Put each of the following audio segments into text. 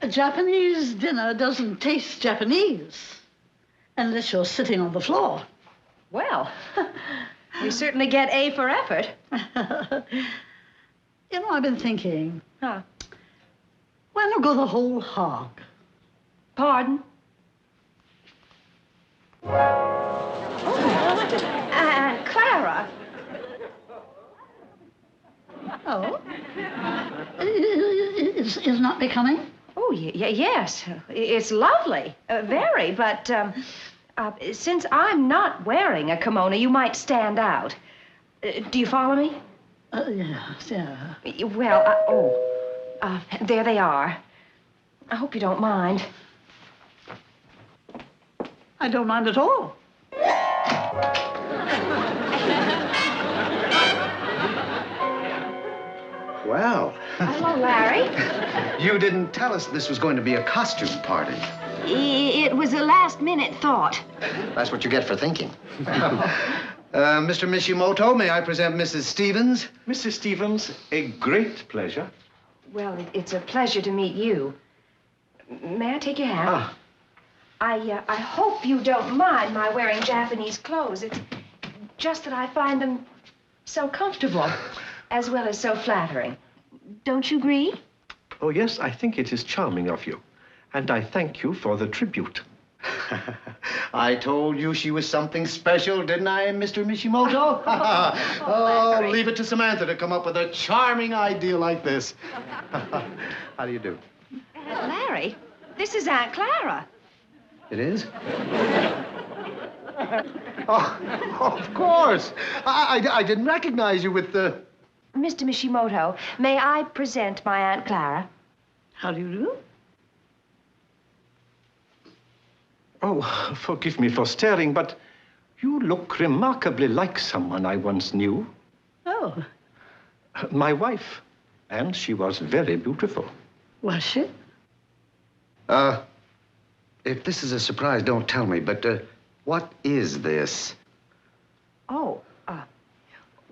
A Japanese dinner doesn't taste Japanese unless you're sitting on the floor. Well, we certainly get A for effort. You know, I've been thinking. Huh? Why not go the whole hog? Pardon? Clara. Oh? Is not becoming? Oh, yes. It's lovely. Very, but since I'm not wearing a kimono, you might stand out. Do you follow me? Yes, yeah. Well, there they are. I hope you don't mind. I don't mind at all. Well. Hello, Larry. You didn't tell us this was going to be a costume party. It was a last-minute thought. That's what you get for thinking. Mr. Mishimoto, may I present Mrs. Stephens? Mrs. Stephens, a great pleasure. Well, it's a pleasure to meet you. May I take your hat? Ah. I hope you don't mind my wearing Japanese clothes. It's just that I find them so comfortable, as well as so flattering. Don't you agree? Oh, yes, I think it is charming of you. And I thank you for the tribute. I told you she was something special, didn't I, Mr. Mishimoto? Oh, leave it to Samantha to come up with a charming idea like this. How do you do? Larry, this is Aunt Clara. It is? Oh, of course. I didn't recognize you with the... Mr. Mishimoto, may I present my Aunt Clara? How do you do? Oh, forgive me for staring, but you look remarkably like someone I once knew. Oh. My wife. And she was very beautiful. Was she? If this is a surprise, don't tell me, but what is this? Oh,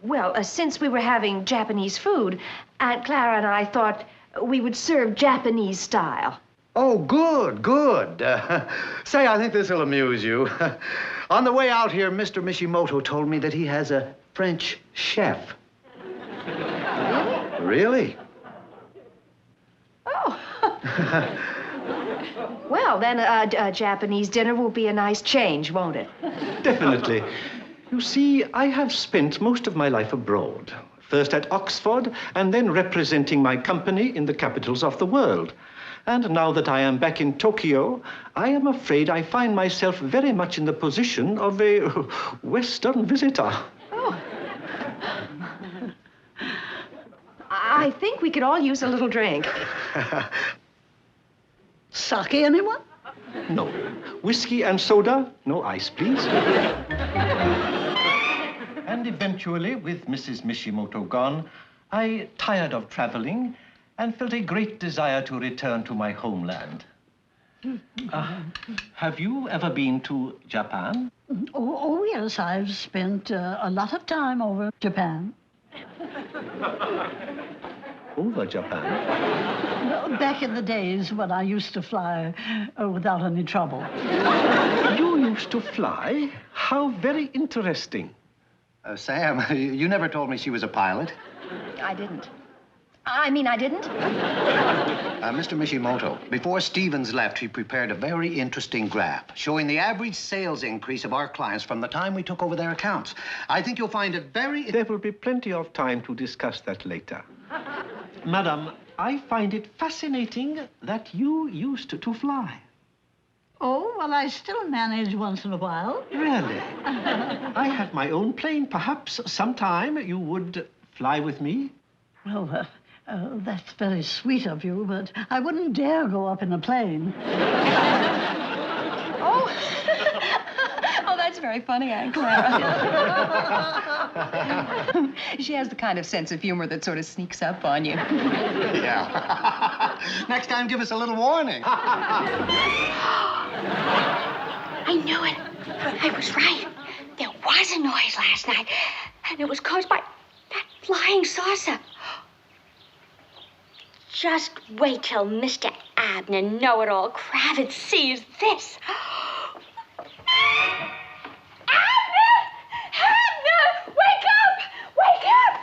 well, since we were having Japanese food, Aunt Clara and I thought we would serve Japanese style. Oh, good, good. Say, I think this will amuse you. On the way out here, Mr. Mishimoto told me that he has a French chef. Really? Oh. Well, then a Japanese dinner will be a nice change, won't it? Definitely. You see, I have spent most of my life abroad. First at Oxford, and then representing my company in the capitals of the world. And now that I am back in Tokyo, I am afraid I find myself very much in the position of a Western visitor. Oh. I think we could all use a little drink. Sake, anyone? No. Whiskey and soda? No ice, please. And eventually, with Mrs. Mishimoto gone, I tired of traveling and felt a great desire to return to my homeland. Have you ever been to Japan? Oh, yes, I've spent a lot of time over Japan. Over Japan? Back in the days when I used to fly without any trouble. You used to fly? How very interesting. Sam, you never told me she was a pilot. I didn't. I didn't. Mr. Mishimoto, before Stephens left, he prepared a very interesting graph showing the average sales increase of our clients from the time we took over their accounts. I think you'll find it very... There will be plenty of time to discuss that later. Madam, I find it fascinating that you used to fly. Oh, well, I still manage once in a while. Really? I have my own plane. Perhaps sometime you would fly with me? Well, that's very sweet of you, but I wouldn't dare go up in a plane. Oh. Oh, that's very funny, Aunt Clara. She has the kind of sense of humor that sort of sneaks up on you. Yeah. Next time, give us a little warning. I knew it. I was right. There was a noise last night, and it was caused by that flying saucer. Just wait till Mr. Abner Know-It-All Kravitz sees this. Abner! Wake up! Wake up!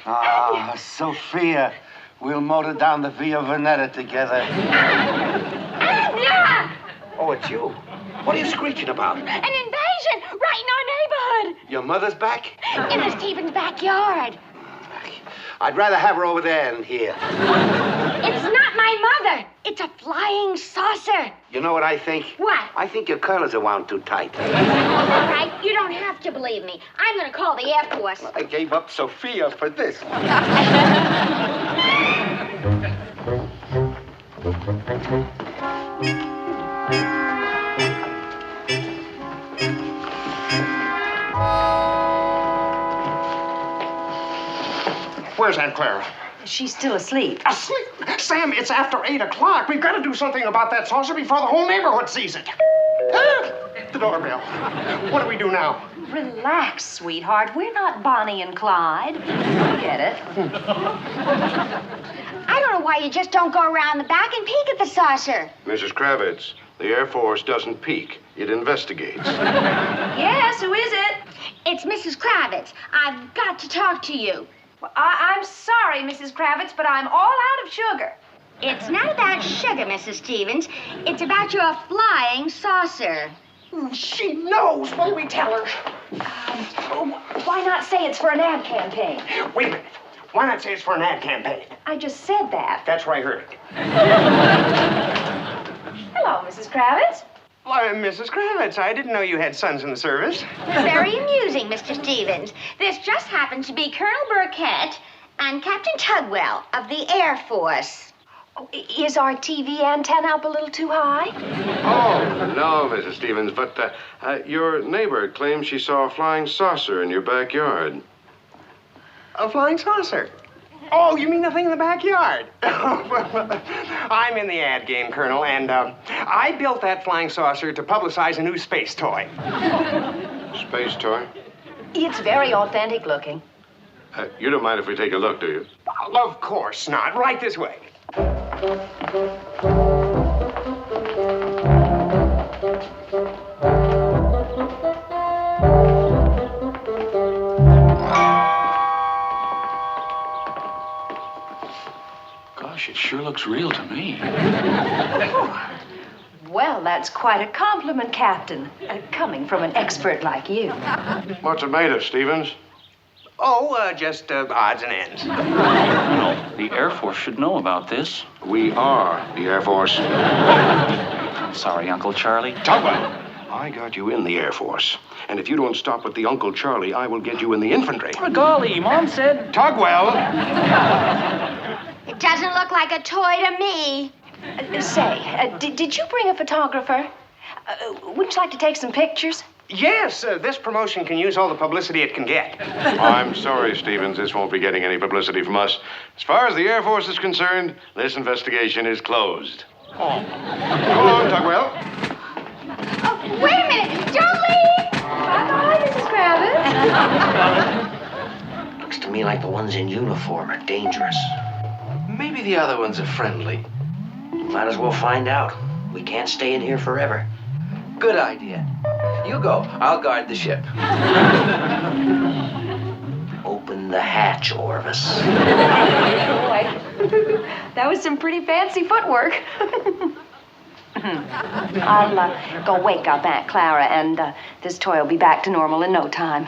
Ah, Sophia. We'll motor down the Via Veneta together. Abner! Oh, it's you. What are you screeching about? An invasion right in our neighborhood. Your mother's back? In the Stephens' backyard. I'd rather have her over there than here. It's not my mother. It's a flying saucer. You know what I think? What? I think your curlers are wound too tight. All right, you don't have to believe me. I'm going to call the Air Force. I gave up Sophia for this. Where's Aunt Clara? She's still asleep. Asleep? Sam, it's after 8 o'clock. We've got to do something about that saucer before the whole neighborhood sees it. The doorbell. What do we do now? Relax, sweetheart. We're not Bonnie and Clyde. Get it? I don't know why you just don't go around the back and peek at the saucer. Mrs. Kravitz, the Air Force doesn't peek. It investigates. Yes, who is it? It's Mrs. Kravitz. I've got to talk to you. Well, I'm sorry, Mrs. Kravitz, but I'm all out of sugar. It's not about sugar, Mrs. Stephens. It's about your flying saucer. She knows. What do we tell her? Why not say it's for an ad campaign? Wait a minute. Why not say it's for an ad campaign? I just said that. That's where I heard it. Hello, Mrs. Kravitz. Why, Mrs. Kravitz, I didn't know you had sons in the service. Very amusing, Mr. Stephens. This just happens to be Colonel Burkett and Captain Tugwell of the Air Force. Oh, is our TV antenna up a little too high? Oh, no, Mrs. Stephens, but your neighbor claims she saw a flying saucer in your backyard. A flying saucer? Oh, you mean the thing in the backyard? I'm in the ad game, Colonel, and I built that flying saucer to publicize a new space toy. Space toy? It's very authentic looking. You don't mind if we take a look, do you? Of course not. Right this way. Gosh, it sure looks real to me. Well, that's quite a compliment, Captain, coming from an expert like you. What's it made of, Stephens? Oh, just odds and ends. No, the Air Force should know about this. We are the Air Force. I'm sorry, Uncle Charlie. Tugwell! I got you in the Air Force. And if you don't stop with the Uncle Charlie, I will get you in the infantry. Oh, golly, Mom said... Tugwell! It doesn't look like a toy to me. Did you bring a photographer? Wouldn't you like to take some pictures? Yes, this promotion can use all the publicity it can get. I'm sorry, Stephens. This won't be getting any publicity from us. As far as the Air Force is concerned, this investigation is closed. Go on, Tugwell. Oh, wait a minute. Don't leave. Bye-bye, Mrs. Kravitz. Looks to me like the ones in uniform are dangerous. Maybe the other ones are friendly. Might as well find out. We can't stay in here forever. Good idea. You go. I'll guard the ship. Open the hatch, Orvis. Boy, that was some pretty fancy footwork. I'll go wake up Aunt Clara, and this toy will be back to normal in no time.